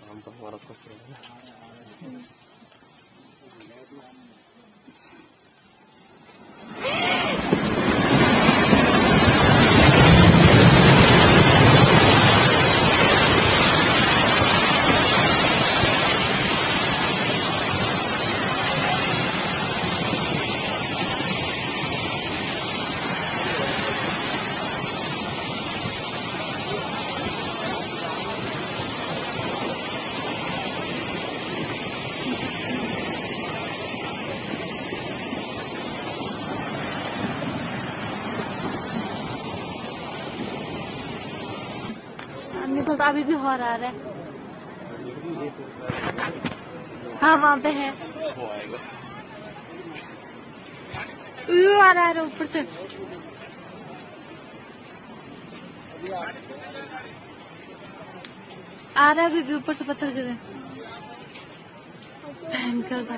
हम तो हमारा खुश है। तो अभी भी हो रहा है। हाँ वहाँ पे है। आ रहा है ऊपर से। आ रहा है अभी भी ऊपर से पत्थर गिरे। भयंकर था।